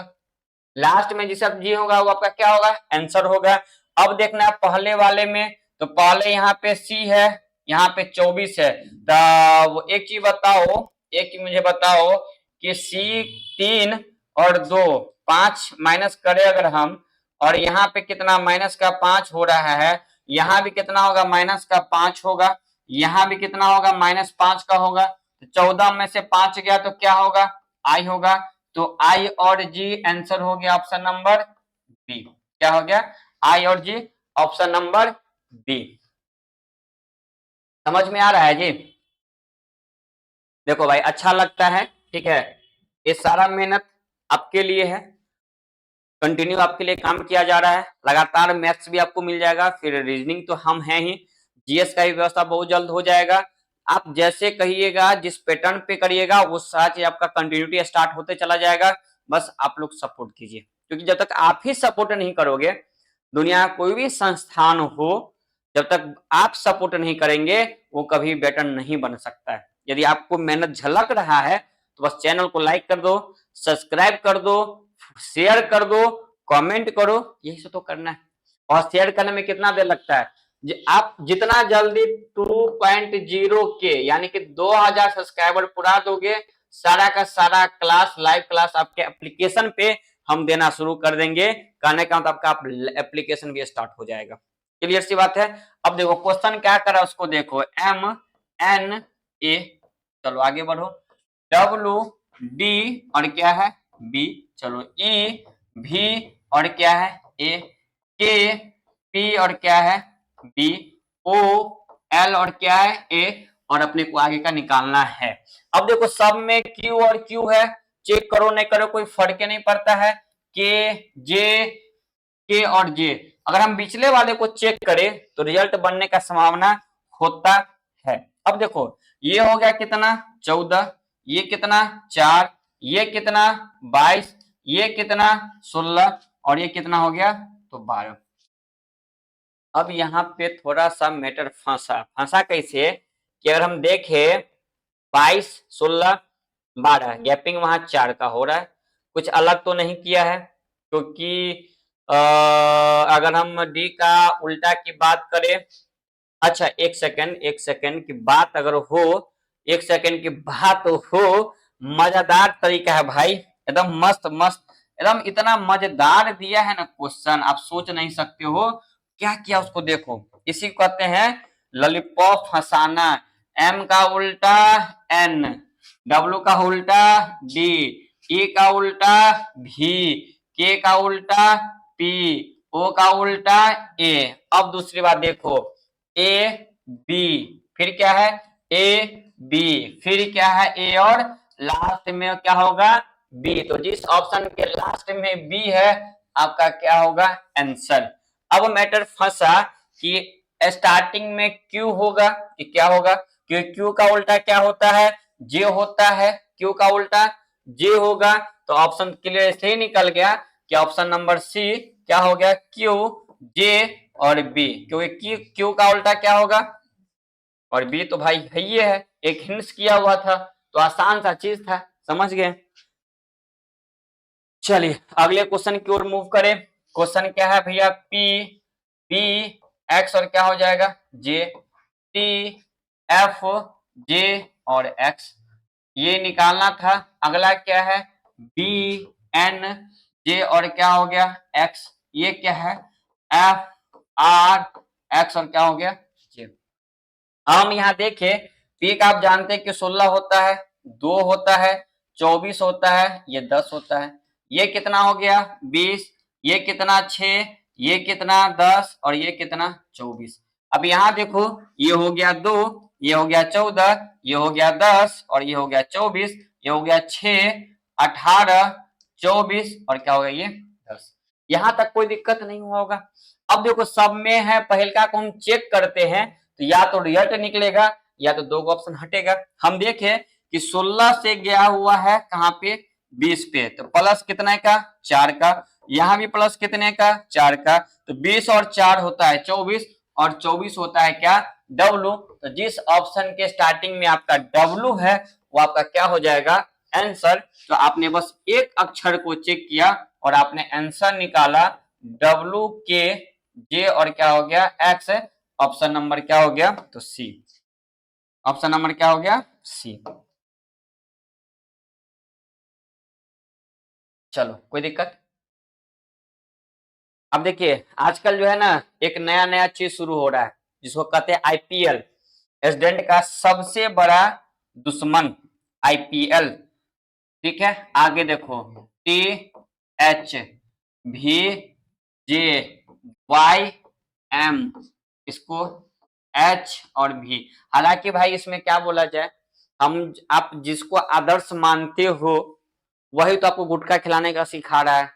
लास्ट में जिसका जी होगा वो आपका क्या होगा आंसर होगा। अब देखना पहले वाले में, तो पहले यहाँ पे सी है, यहाँ पे 24 है, तो एक चीज बताओ, एक चीज मुझे बताओ कि सी 3 और 2 5 माइनस करे अगर हम, और यहाँ पे कितना माइनस का 5 हो रहा है, यहाँ भी कितना होगा माइनस का 5 होगा, यहाँ भी कितना होगा -5 का होगा, तो 14 में से 5 गया तो क्या होगा आई होगा, तो आई और जी आंसर हो गया ऑप्शन नंबर बी। क्या हो गया आई और जी ऑप्शन नंबर बी। समझ में आ रहा है जी। देखो भाई अच्छा लगता है, ठीक है, ये सारा मेहनत आपके लिए है, कंटिन्यू आपके लिए काम किया जा रहा है, लगातार मैथ्स भी आपको मिल जाएगा, फिर रीजनिंग तो हम हैं ही, जीएस का भी व्यवस्था बहुत जल्द हो जाएगा। आप जैसे कहिएगा जिस पैटर्न पे करिएगा वो सारा चीज आपका कंटिन्यूटी स्टार्ट होते चला जाएगा। बस आप लोग सपोर्ट कीजिए, क्योंकि जब तक आप ही सपोर्ट नहीं करोगे, दुनिया का कोई भी संस्थान हो, जब तक आप सपोर्ट नहीं करेंगे वो कभी बेटर नहीं बन सकता है। यदि आपको मेहनत झलक रहा है तो बस चैनल को लाइक कर दो, सब्सक्राइब कर दो, शेयर कर दो, कमेंट करो, यही सब तो करना है। और शेयर करने में कितना देर लगता है, आप जितना जल्दी 2.0 के यानी कि 2000 सब्सक्राइबर पूरा दोगे, सारा का सारा क्लास लाइव क्लास आपके एप्लीकेशन पे हम देना शुरू कर देंगे। कहने का मतलब आपका एप्लीकेशन भी स्टार्ट हो जाएगा। क्लियर सी बात है। अब देखो क्वेश्चन क्या कर रहा है उसको देखो, एम एन ए, चलो आगे बढ़ो, डब्ल्यू डी और क्या है बी, चलो ई भी और क्या है ए, के पी और क्या है बी, ओ एल और क्या है ए, और अपने को आगे का निकालना है। अब देखो सब में क्यू और क्यू है, चेक करो नहीं करो कोई फर्क नहीं पड़ता है, के जे के और जे, अगर हम पिछले वाले को चेक करें तो रिजल्ट बनने का संभावना होता है। अब देखो ये हो गया कितना 14, ये कितना 4, ये कितना 22, ये कितना 16, और ये कितना हो गया तो 12। अब यहाँ पे थोड़ा सा मैटर फंसा, फंसा कैसे कि अगर हम देखें 22, 16, 12 गैपिंग वहां 4 का हो रहा है, कुछ अलग तो नहीं किया है, क्योंकि अगर हम डी का उल्टा की बात करें, अच्छा एक सेकंड की बात अगर हो, एक सेकंड की बात हो, मजेदार तरीका है भाई, एकदम मस्त मस्त, एकदम इतना मजेदार दिया है ना क्वेश्चन, आप सोच नहीं सकते हो क्या किया उसको देखो। इसी को कहते हैं लॉलीपॉप फंसाना। एम का उल्टा एन, डब्ल्यू का उल्टा डी, ई का उल्टा भी, के का उल्टा पी, ओ का उल्टा ए। अब दूसरी बात देखो, ए बी, फिर क्या है ए बी, फिर क्या है ए, और लास्ट में क्या होगा बी, तो जिस ऑप्शन के लास्ट में बी है आपका क्या होगा आंसर। अब मैटर फंसा कि स्टार्टिंग में क्यू होगा कि क्या होगा, क्योंकि क्यू का उल्टा क्या होता है जे होता है, क्यू का उल्टा जे होगा, तो ऑप्शन क्लियर से ही निकल गया कि ऑप्शन नंबर सी क्या हो गया क्यू जे और बी, क्योंकि क्यू का उल्टा क्या होगा और बी तो भाई है ये है, एक हिंट्स किया हुआ था तो आसान सा चीज था, समझ गए। चलिए अगले क्वेश्चन की ओर मूव करें। क्वेश्चन क्या है भैया, पी बी एक्स और क्या हो जाएगा जे, टी एफ जे और एक्स, ये निकालना था। अगला क्या है बी एन जे और क्या हो गया एक्स, ये क्या है एफ आर एक्स और क्या हो गया जे। हम यहाँ देखें पी का आप जानते हैं कि 16 होता है, 2 होता है, 24 होता है, ये 10 होता है, ये कितना हो गया 20, ये कितना 6, ये कितना 10 और ये कितना 24। अब यहाँ देखो ये हो गया 2, ये हो गया 14, ये हो गया 10 और ये हो गया 24, ये हो गया 6 18 24 और क्या हो गया ये 10। यहाँ तक कोई दिक्कत नहीं हुआ होगा। अब देखो सब में है, पहलका को हम चेक करते हैं तो या तो रिजल्ट निकलेगा या तो 2 ऑप्शन हटेगा। हम देखें कि 16 से गया हुआ है कहाँ पे 20 पे, तो प्लस कितने का 4 का, यहाँ भी प्लस कितने का 4 का, तो 20 और 4 होता है 24 और 24 होता है क्या डब्लू। तो जिस ऑप्शन के स्टार्टिंग में आपका डब्लू है वो आपका क्या हो जाएगा आंसर। तो आपने बस एक अक्षर को चेक किया और आपने आंसर निकाला डब्लू के जे और क्या हो गया एक्स। ऑप्शन नंबर क्या हो गया तो सी, ऑप्शन नंबर क्या हो गया सी। चलो कोई दिक्कत। अब देखिए आजकल जो है ना एक नया नया चीज शुरू हो रहा है जिसको कहते हैं आईपीएल, स्टूडेंट का सबसे बड़ा दुश्मन आईपीएल। ठीक है आगे देखो टी एच भी जे वाई एम, इसको एच और भी। हालांकि भाई इसमें क्या बोला जाए, हम आप जिसको आदर्श मानते हो वही तो आपको गुटखा खिलाने का सिखा रहा है,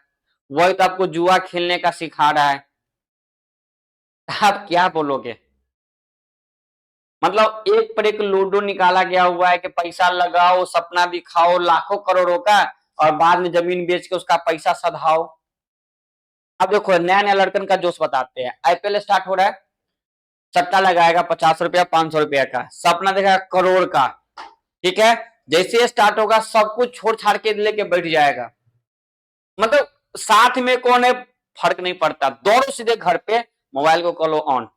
वही तो आपको जुआ खेलने का सिखा रहा है, आप क्या बोलोगे। मतलब एक पर एक लूडो निकाला गया हुआ है कि पैसा लगाओ सपना दिखाओ लाखों करोड़ों का और बाद में जमीन बेच के उसका पैसा सधाओ। अब देखो नया नया लड़कन का जोश बताते हैं, आईपीएल स्टार्ट हो रहा है, सट्टा लगाएगा 50 रुपया 500 रुपया का, सपना देखेगा करोड़ का। ठीक है जैसे स्टार्ट होगा सब कुछ छोड़ छाड़ के लेके बैठ जाएगा, मतलब साथ में कौन है फर्क नहीं पड़ता, दौड़ो सीधे घर पे मोबाइल को करो ऑन।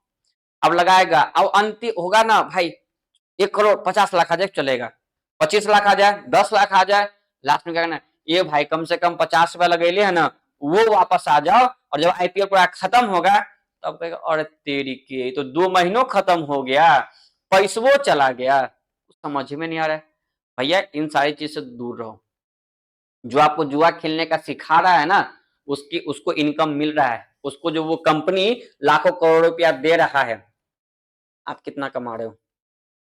अब लगाएगा अब अंतिम होगा ना भाई 1 करोड़ 50 लाख आ जाए चलेगा, 25 लाख आ जाए 10 लाख आ जाए, लास्ट में क्या करना ये भाई कम से कम 50 रुपया लगेले है ना वो वापस आ जाओ। और जब आईपीएल पूरा खत्म होगा तब कहेगा और तेरी के तो 2 महीनों खत्म हो गया पैसवो चला गया, समझ में नहीं आ रहा है। भैया इन सारी चीज से दूर रहो, जो आपको जुआ खेलने का सिखा रहा है ना उसकी उसको इनकम मिल रहा है, उसको जो वो कंपनी लाखों करोड़ रुपया दे रहा है, आप कितना कमा रहे हो।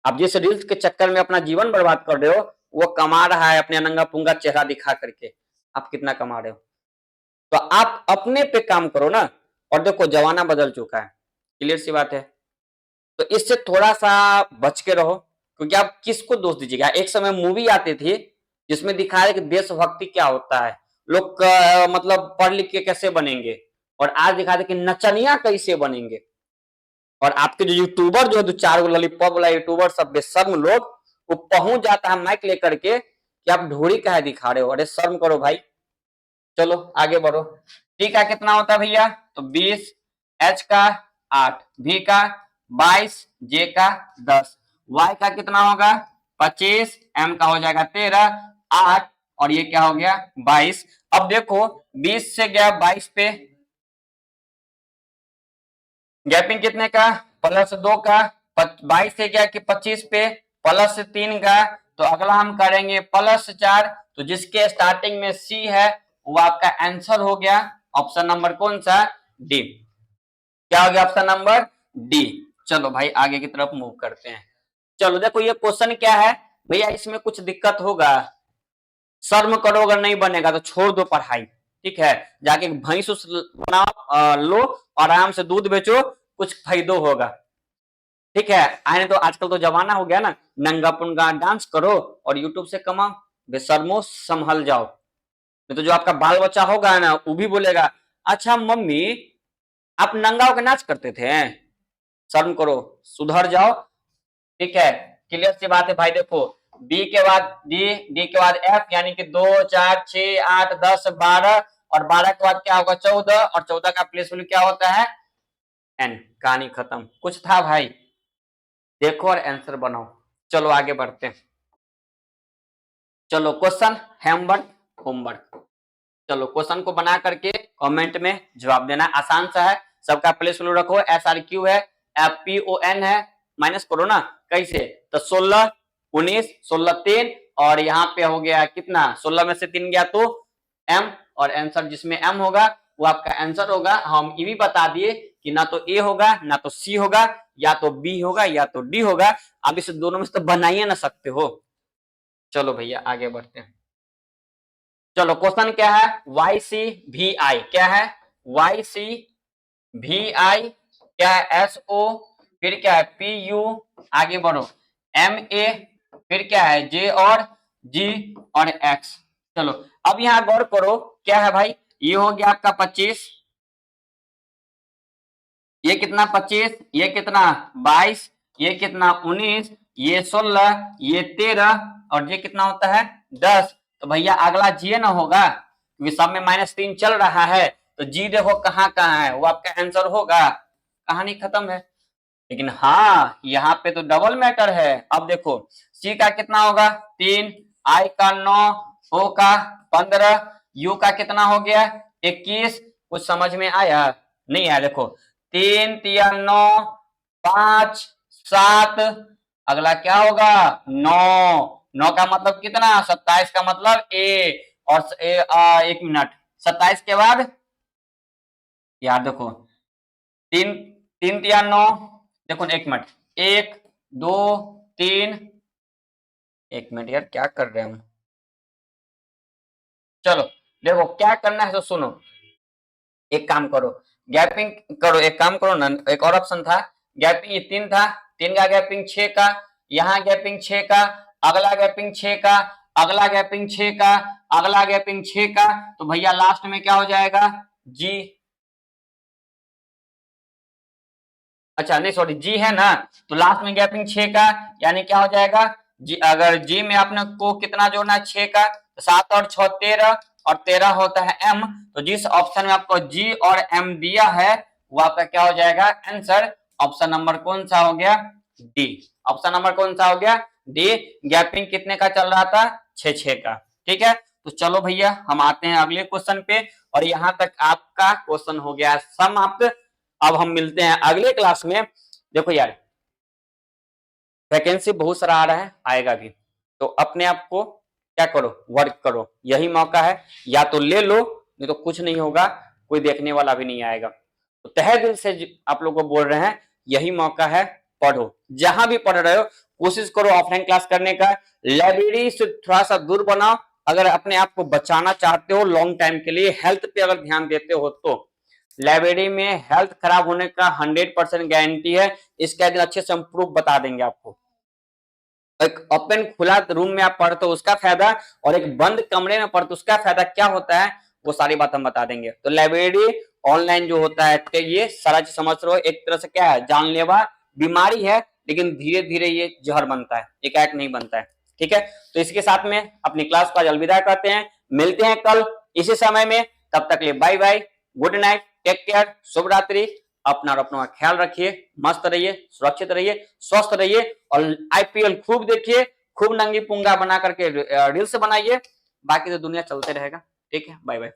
आप जिस रील्स के चक्कर में अपना जीवन बर्बाद कर रहे हो वो कमा रहा है अपने नंगा पुंगा चेहरा दिखा करके, आप कितना कमा रहे हो। तो आप अपने पे काम करो ना। और देखो जमाना बदल चुका है, क्लियर सी बात है, तो इससे थोड़ा सा बच के रहो, क्योंकि आप किसको दोष दीजिएगा। एक समय मूवी आती थी जिसमें दिखाया कि देशभक्ति क्या होता है, लोग मतलब पढ़ लिख के कैसे बनेंगे, और आज दिखा दे कि नचनिया कैसे बनेंगे। और आपके जो यूट्यूबर जो है 2-4 लॉलीपॉप वाला यूट्यूबर सब बेशर्म लोग, वो पहुंच जाता है माइक लेकर के कि आप ढोरी काहे दिखा रहे हो, अरे शर्म करो भाई। चलो आगे बढ़ो। टी का कितना होता है भैया तो 20, एच का 8, भी का 22, जे का 10, वाई का कितना होगा 25, एम का हो जाएगा 13, 8 और ये क्या हो गया 22। अब देखो 20 से गया 22 पे, गैपिंग कितने का +2 का, 22 से गया कि 25 पे +3 का, तो अगला हम करेंगे +4। तो जिसके स्टार्टिंग में सी है वो आपका आंसर हो गया ऑप्शन नंबर कौन सा डी। क्या हो गया ऑप्शन नंबर डी। चलो भाई आगे की तरफ मूव करते हैं। चलो देखो ये क्वेश्चन क्या है भैया, इसमें कुछ दिक्कत होगा, शर्म करो अगर नहीं बनेगा तो छोड़ दो पढ़ाई। ठीक है जाके भैंस बनाओ लो आराम से दूध बेचो कुछ फायदो होगा। ठीक है आने तो आजकल तो जमाना हो गया ना, नंगा पुंगा डांस करो और यूट्यूब से कमाओ, बेशर्मो संभल जाओ। नहीं तो जो आपका बाल बच्चा होगा ना वो भी बोलेगा अच्छा मम्मी आप नंगा होकर नाच करते थे, शर्म करो सुधर जाओ। ठीक है क्लियर सी बात है भाई। देखो बी के बाद डी, डी के बाद एफ, यानी कि 2 4 6 8 10 12 और 12 के बाद क्या होगा 14, और 14 का प्लेस वैल्यू क्या होता है n। कहानी खत्म। कुछ था भाई? देखो और आंसर बनाओ। चलो आगे बढ़ते हैं। चलो क्वेश्चन होमवर्क। चलो क्वेश्चन को बना करके कमेंट में जवाब देना। आसान सा है, सबका प्लेस वैल्यू रखो। SRQ है, FPON है, माइनस करो ना कैसे, तो 16 19 16 3, और यहाँ पे हो गया कितना, 16 में से 3 गया तो M, और आंसर जिसमें M होगा वो आपका आंसर होगा। हम ये भी बता दिए कि ना तो A होगा ना तो C होगा, या तो B होगा या तो D होगा। आप इसे दोनों में से तो बना ही ना सकते हो। चलो भैया आगे बढ़ते हैं। चलो क्वेश्चन क्या है, YCVI क्या है, YCVI क्या है, SO, फिर क्या है PU, आगे बढ़ो MA, फिर क्या है J और G और X। चलो अब यहां गौर करो, क्या है भाई, ये हो गया आपका 25, ये कितना 25, ये कितना 22, ये कितना 19, ये 16, ये 13, और ये कितना होता है 10। तो भैया अगला जी ना होगा, क्योंकि सब में -3 चल रहा है, तो जी देखो कहाँ कहाँ है, वो आपका आंसर होगा। कहानी खत्म है। लेकिन हाँ यहाँ पे तो डबल मैटर है। अब देखो सी का कितना होगा 3, आई का 9, ओ का 15, यू का कितना हो गया 21। कुछ समझ में आया? नहीं आया। देखो 3 3 9, 5 7, अगला क्या होगा 9। 9 का मतलब कितना 27 का मतलब ए, और एक मिनट 27 के बाद यार देखो 3 3 3 9, देखो एक मिनट 1 2 3, एक मिनट यार क्या कर रहे हैं हम। चलो देखो क्या करना है तो सुनो, एक काम करो गैपिंग करो, एक काम करो ना, एक और ऑप्शन था गैपिंग, ये 3 था, 3 का गैपिंग 6 का, यहाँ गैपिंग 6 का, अगला गैपिंग 6 का, अगला गैपिंग 6 का, अगला गैपिंग 6 का, तो भैया लास्ट में क्या हो जाएगा जी। अच्छा नहीं सॉरी जी है ना, तो लास्ट में गैपिंग 6 का, यानी क्या हो जाएगा जी। अगर जी में आपने को कितना जोड़ना है 6 का, तो 7 और 6 13, और 13 होता है m, तो जिस ऑप्शन में आपको जी और m दिया है वो आपका क्या हो जाएगा आंसर। ऑप्शन नंबर कौन सा हो गया डी। ऑप्शन नंबर कौन सा हो गया डी। गैपिंग कितने का चल रहा था 6 का। ठीक है, तो चलो भैया हम आते हैं अगले क्वेश्चन पे, और यहां तक आपका क्वेश्चन हो गया समाप्त। अब हम मिलते हैं अगले क्लास में। देखो यार वैकेंसी बहुत सारा आ रहा है, आएगा भी, तो अपने आप को क्या करो वर्क करो, यही मौका है, या तो ले लो नहीं तो कुछ नहीं होगा, कोई देखने वाला भी नहीं आएगा। तो तहे दिल से आप लोग को बोल रहे हैं यही मौका है, पढ़ो, जहां भी पढ़ रहे हो कोशिश करो ऑफलाइन क्लास करने का, लाइब्रेरी से थोड़ा सा दूर बनाओ। अगर अपने आप को बचाना चाहते हो लॉन्ग टाइम के लिए, हेल्थ पे अगर ध्यान देते हो, तो लाइब्रेरी में हेल्थ खराब होने का 100% गारंटी है। इसका दिन अच्छे से हम प्रूफ बता देंगे आपको। एक ओपन खुला रूम में आप पढ़ते हो उसका फायदा, और एक बंद कमरे में पढ़ते उसका फायदा क्या होता है, वो सारी बात हम बता देंगे। तो लाइब्रेरी ऑनलाइन जो होता है, तो ये सारा चीज समझ रहे हो, एक तरह से क्या है जानलेवा बीमारी है, लेकिन धीरे धीरे ये जहर बनता है, एकाएक नहीं बनता है। ठीक है, तो इसके साथ में अपनी क्लास को आज अलविदा करते हैं, मिलते हैं कल इसी समय में। तब तक लिए bye bye, good night, take care, शुभ रात्रि। अपना और अपना ख्याल रखिए, मस्त रहिए, सुरक्षित रहिए, स्वस्थ रहिए, और IPL खूब देखिए, खूब नंगी पुंगा बना करके रील्स बनाइए। बाकी तो दुनिया चलते रहेगा। ठीक है, बाय बाय।